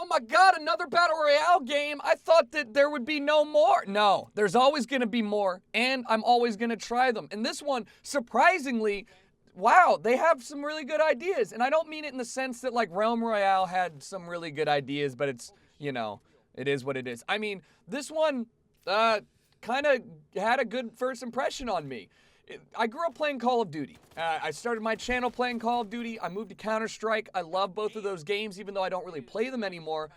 my God, another Battle Royale game. I thought that there would be no more. No, there's always going to be more, and I'm always going to try them. And this one, surprisingly, wow, they have some really good ideas. And I don't mean it in the sense that, like, Realm Royale had some really good ideas, but it's, you know, it is what it is. I mean, this one kind of had a good first impression on me. I grew up playing Call of Duty. I started my channel playing Call of Duty. I moved to Counter-Strike. I love both of those games, even though I don't really play them anymore.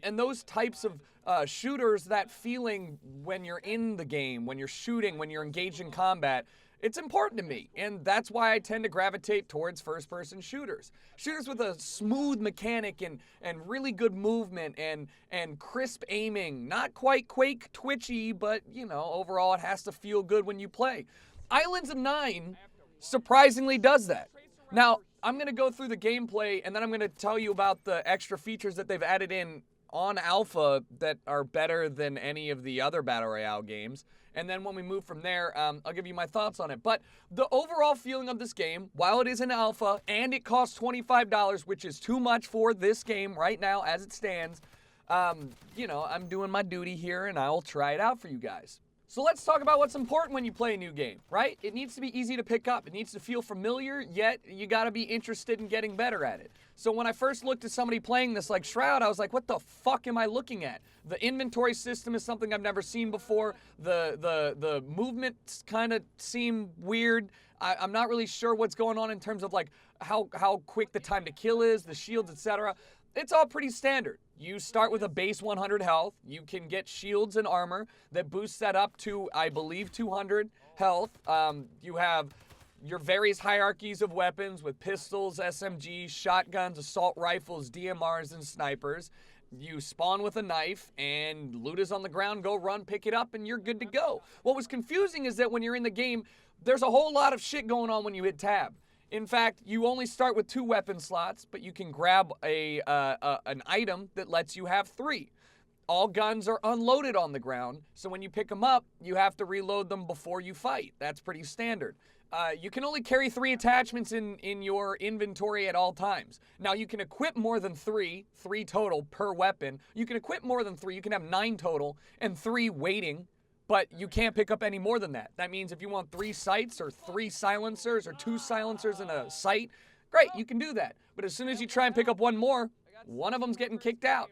And those types of shooters, that feeling when you're in the game, when you're shooting, when you're engaged in combat, it's important to me. And that's why I tend to gravitate towards first-person shooters. Shooters with a smooth mechanic and really good movement and crisp aiming. Not quite Quake twitchy, but, you know, overall it has to feel good when you play. Islands of Nyne surprisingly does that. Now, I'm going to go through the gameplay, and then I'm going to tell you about the extra features that they've added in on Alpha that are better than any of the other Battle Royale games. And then when we move from there, I'll give you my thoughts on it. But the overall feeling of this game, while it is an alpha and it costs $25, which is too much for this game right now as it stands, you know, I'm doing my duty here, and I'll try it out for you guys. So let's talk about what's important when you play a new game, right? It needs to be easy to pick up. It needs to feel familiar, yet you gotta be interested in getting better at it. So when I first looked at somebody playing this like Shroud, I was like, what the fuck am I looking at? The inventory system is something I've never seen before. The movements kind of seem weird. I'm not really sure what's going on in terms of like how quick the time to kill is, the shields, etc. It's all pretty standard. You start with a base 100 health. You can get shields and armor that boosts that up to, I believe, 200 health. You have your various hierarchies of weapons with pistols, SMGs, shotguns, assault rifles, DMRs, and snipers. You spawn with a knife, and loot is on the ground. Go run, pick it up, and you're good to go. What was confusing is that when you're in the game, there's a whole lot of shit going on when you hit tab. In fact, you only start with 2 weapon slots, but you can grab an item that lets you have 3. All guns are unloaded on the ground, so when you pick them up, you have to reload them before you fight. That's pretty standard. You can only carry 3 attachments in your inventory at all times. Now, you can equip more than 3 total per weapon. You can equip more than 3. You can have 9 total and 3 waiting. But you can't pick up any more than that. That means if you want 3 sights or 3 silencers or 2 silencers and a sight, great, you can do that. But as soon as you try and pick up one more, one of them's getting kicked out.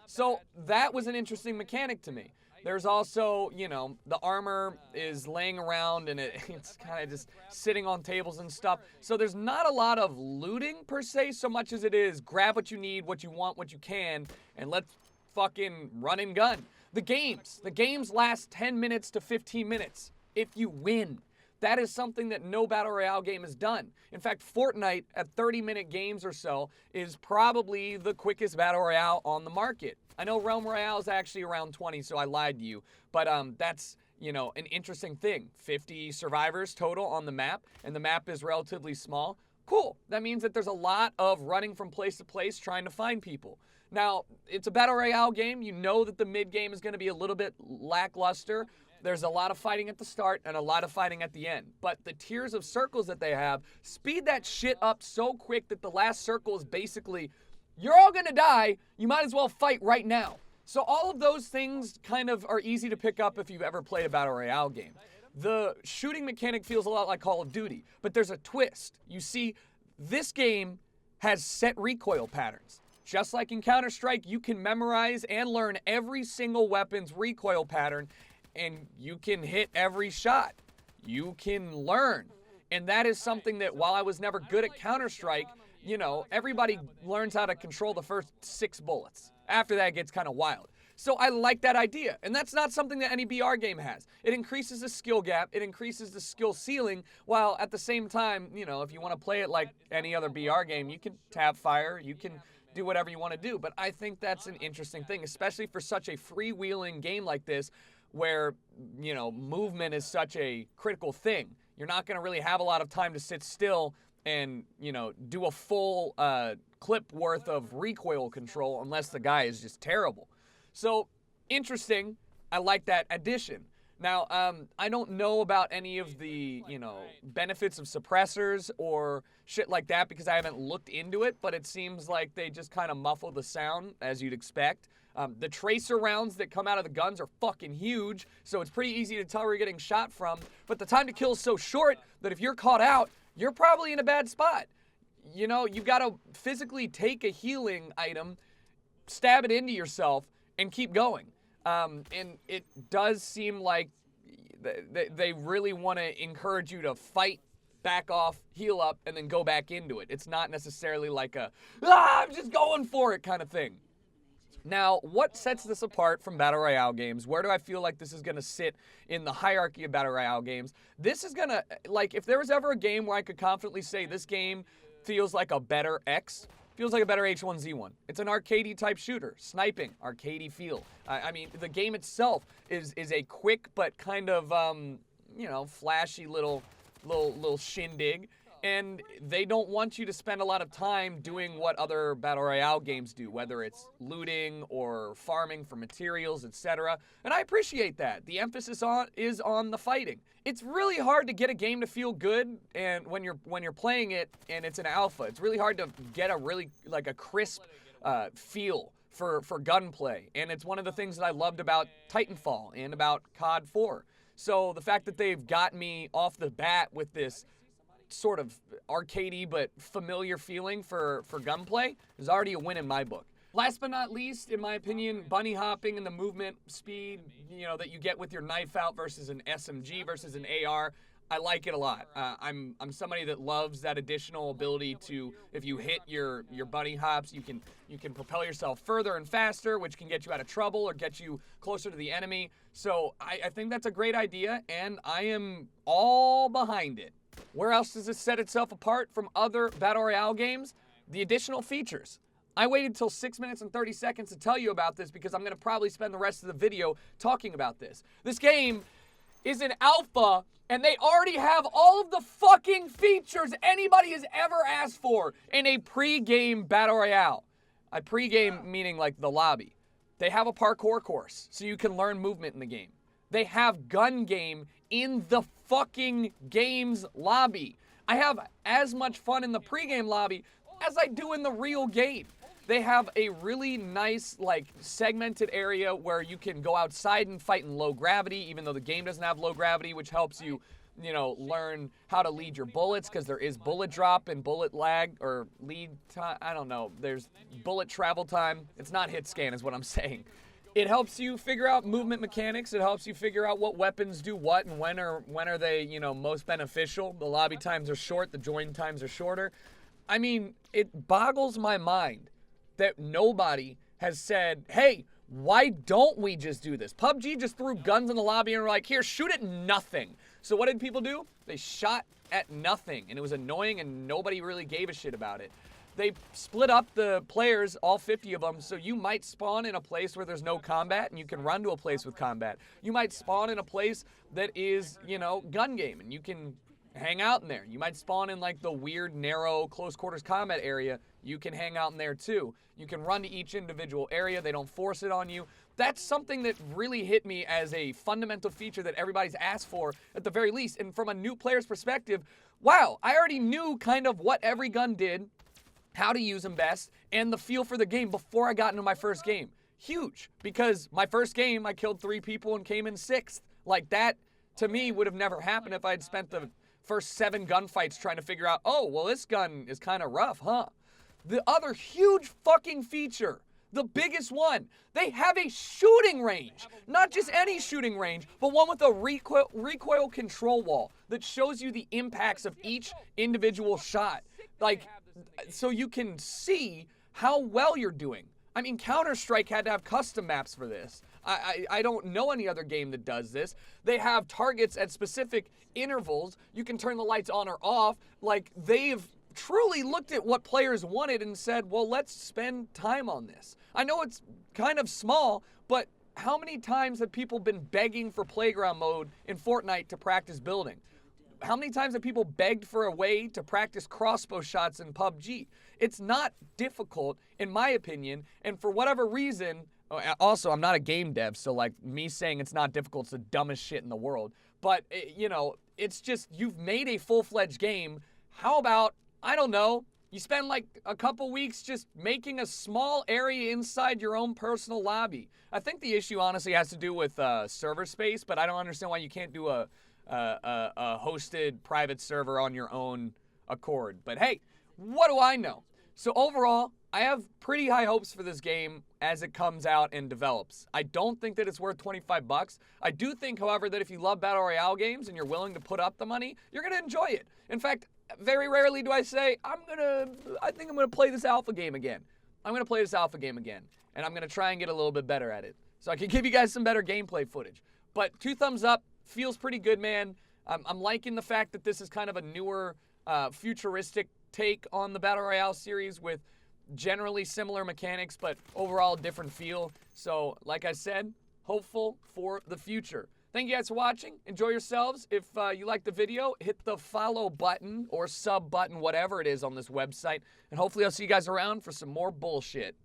So that was an interesting mechanic to me. There's also, you know, the armor is laying around and it's kind of just sitting on tables and stuff. So there's not a lot of looting per se, so much as it is grab what you need, what you want, what you can, and let's fucking run and gun. The games last 10 minutes to 15 minutes if you win. That is something that no Battle Royale game has done. In fact, Fortnite at 30-minute games or so is probably the quickest Battle Royale on the market. I know Realm Royale is actually around 20, so I lied to you. But that's, you know, an interesting thing. 50 survivors total on the map, and the map is relatively small. Cool. That means that there's a lot of running from place to place trying to find people. Now, it's a Battle Royale game. You know that the mid-game is going to be a little bit lackluster. There's a lot of fighting at the start and a lot of fighting at the end. But the tiers of circles that they have speed that shit up so quick that the last circle is basically, you're all going to die. You might as well fight right now. So all of those things kind of are easy to pick up if you've ever played a Battle Royale game. The shooting mechanic feels a lot like Call of Duty, but there's a twist. You see, this game has set recoil patterns. Just like in Counter-Strike, you can memorize and learn every single weapon's recoil pattern, and you can hit every shot. You can learn. And that is something that, while I was never good at Counter-Strike, you know, everybody learns how to control the first 6 bullets. After that, it gets kind of wild. So I like that idea, and that's not something that any BR game has. It increases the skill gap, it increases the skill ceiling, while at the same time, you know, if you want to play it like any other BR game, you can tap fire, you can do whatever you want to do. But I think that's an interesting thing, especially for such a freewheeling game like this, where, you know, movement is such a critical thing. You're not going to really have a lot of time to sit still and, you know, do a full clip worth of recoil control unless the guy is just terrible. So, interesting. I like that addition. Now, I don't know about any of the, benefits of suppressors or shit like that because I haven't looked into it, but it seems like they just kind of muffle the sound, as you'd expect. The tracer rounds that come out of the guns are fucking huge, so it's pretty easy to tell where you're getting shot from, but the time to kill is so short that if you're caught out, you're probably in a bad spot. You've got to physically take a healing item, stab it into yourself, and keep going. And it does seem like they really want to encourage you to fight, back off, heal up, and then go back into it. It's not necessarily like I'm just going for it kind of thing. Now, what sets this apart from Battle Royale games? Where do I feel like this is going to sit in the hierarchy of Battle Royale games? This is going to, if there was ever a game where I could confidently say this game feels like a better X, feels like a better H1Z1. It's an arcadey type shooter, sniping, arcadey feel. I mean, the game itself is a quick but kind of, flashy little shindig. And they don't want you to spend a lot of time doing what other Battle Royale games do, whether it's looting or farming for materials, etc. And I appreciate that. The emphasis is on the fighting. It's really hard to get a game to feel good, and when you're playing it and it's an alpha, it's really hard to get a really a crisp feel for gunplay. And it's one of the things that I loved about Titanfall and about COD 4. So the fact that they've got me off the bat with this sort of arcadey but familiar feeling for gunplay is already a win in my book. Last but not least, in my opinion, bunny hopping and the movement speed, that you get with your knife out versus an SMG versus an AR, I like it a lot. I'm somebody that loves that additional ability to, if you hit your bunny hops, you can propel yourself further and faster, which can get you out of trouble or get you closer to the enemy. So I think that's a great idea, and I am all behind it. Where else does this set itself apart from other Battle Royale games? The additional features. I waited till 6 minutes and 30 seconds to tell you about this because I'm going to probably spend the rest of the video talking about this. This game is an alpha, and they already have all of the fucking features anybody has ever asked for in a pre-game Battle Royale. A pre-game meaning like the lobby. They have a parkour course, so you can learn movement in the game. They have gun game in the fucking game's lobby. I have as much fun in the pregame lobby as I do in the real game. They have a really nice, segmented area where you can go outside and fight in low gravity, even though the game doesn't have low gravity, which helps you, learn how to lead your bullets, because there is bullet drop and bullet lag, or lead time, I don't know. There's bullet travel time. It's not hit scan is what I'm saying. It helps you figure out movement mechanics. It helps you figure out what weapons do what and when are they, most beneficial. The lobby times are short. The join times are shorter. I mean, it boggles my mind that nobody has said, hey, why don't we just do this? PUBG just threw guns in the lobby and were like, here, shoot at nothing. So what did people do? They shot at nothing, and it was annoying, and nobody really gave a shit about it. They split up the players, all 50 of them, so you might spawn in a place where there's no combat and you can run to a place with combat. You might spawn in a place that is, gun game, and you can hang out in there. You might spawn in the weird, narrow, close quarters combat area. You can hang out in there too. You can run to each individual area. They don't force it on you. That's something that really hit me as a fundamental feature that everybody's asked for at the very least. And from a new player's perspective, wow, I already knew kind of what every gun did, how to use them best, and the feel for the game before I got into my first game. Huge, because my first game, I killed 3 people and came in 6th. That, to me, would have never happened if I had spent the first 7 gunfights trying to figure out, oh, well, this gun is kind of rough, huh? The other huge fucking feature, the biggest one, they have a shooting range. Not just any shooting range, but one with a recoil control wall that shows you the impacts of each individual shot. So you can see how well you're doing. I mean, Counter-Strike had to have custom maps for this. I don't know any other game that does this. They have targets at specific intervals. You can turn the lights on or off. They've truly looked at what players wanted and said, well, let's spend time on this. I know it's kind of small, but how many times have people been begging for playground mode in Fortnite to practice building? How many times have people begged for a way to practice crossbow shots in PUBG? It's not difficult, in my opinion, and for whatever reason, Also, I'm not a game dev, so like me saying it's not difficult is the dumbest shit in the world. But, you know, it's just you've made a full-fledged game. How about, I don't know, you spend like a couple weeks just making a small area inside your own personal lobby. I think the issue honestly has to do with server space, but I don't understand why you can't do a hosted private server on your own accord. But hey, what do I know? So overall, I have pretty high hopes for this game as it comes out and develops. I don't think that it's worth 25 bucks. I do think, however, that if you love Battle Royale games and you're willing to put up the money, you're going to enjoy it. In fact, very rarely do I say, I think I'm going to play this alpha game again. I'm going to play this alpha game again, and I'm going to try and get a little bit better at it so I can give you guys some better gameplay footage. But 2 thumbs up, feels pretty good, man. I'm liking the fact that this is kind of a newer, futuristic take on the Battle Royale series with generally similar mechanics, but overall different feel. So, like I said, hopeful for the future. Thank you guys for watching. Enjoy yourselves. If you liked the video, hit the follow button or sub button, whatever it is on this website. And hopefully I'll see you guys around for some more bullshit.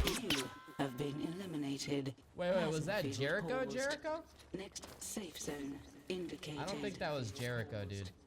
You have been eliminated. Wait, was that JERICHO? Next safe zone indicated. I don't think that was JERICHO, dude.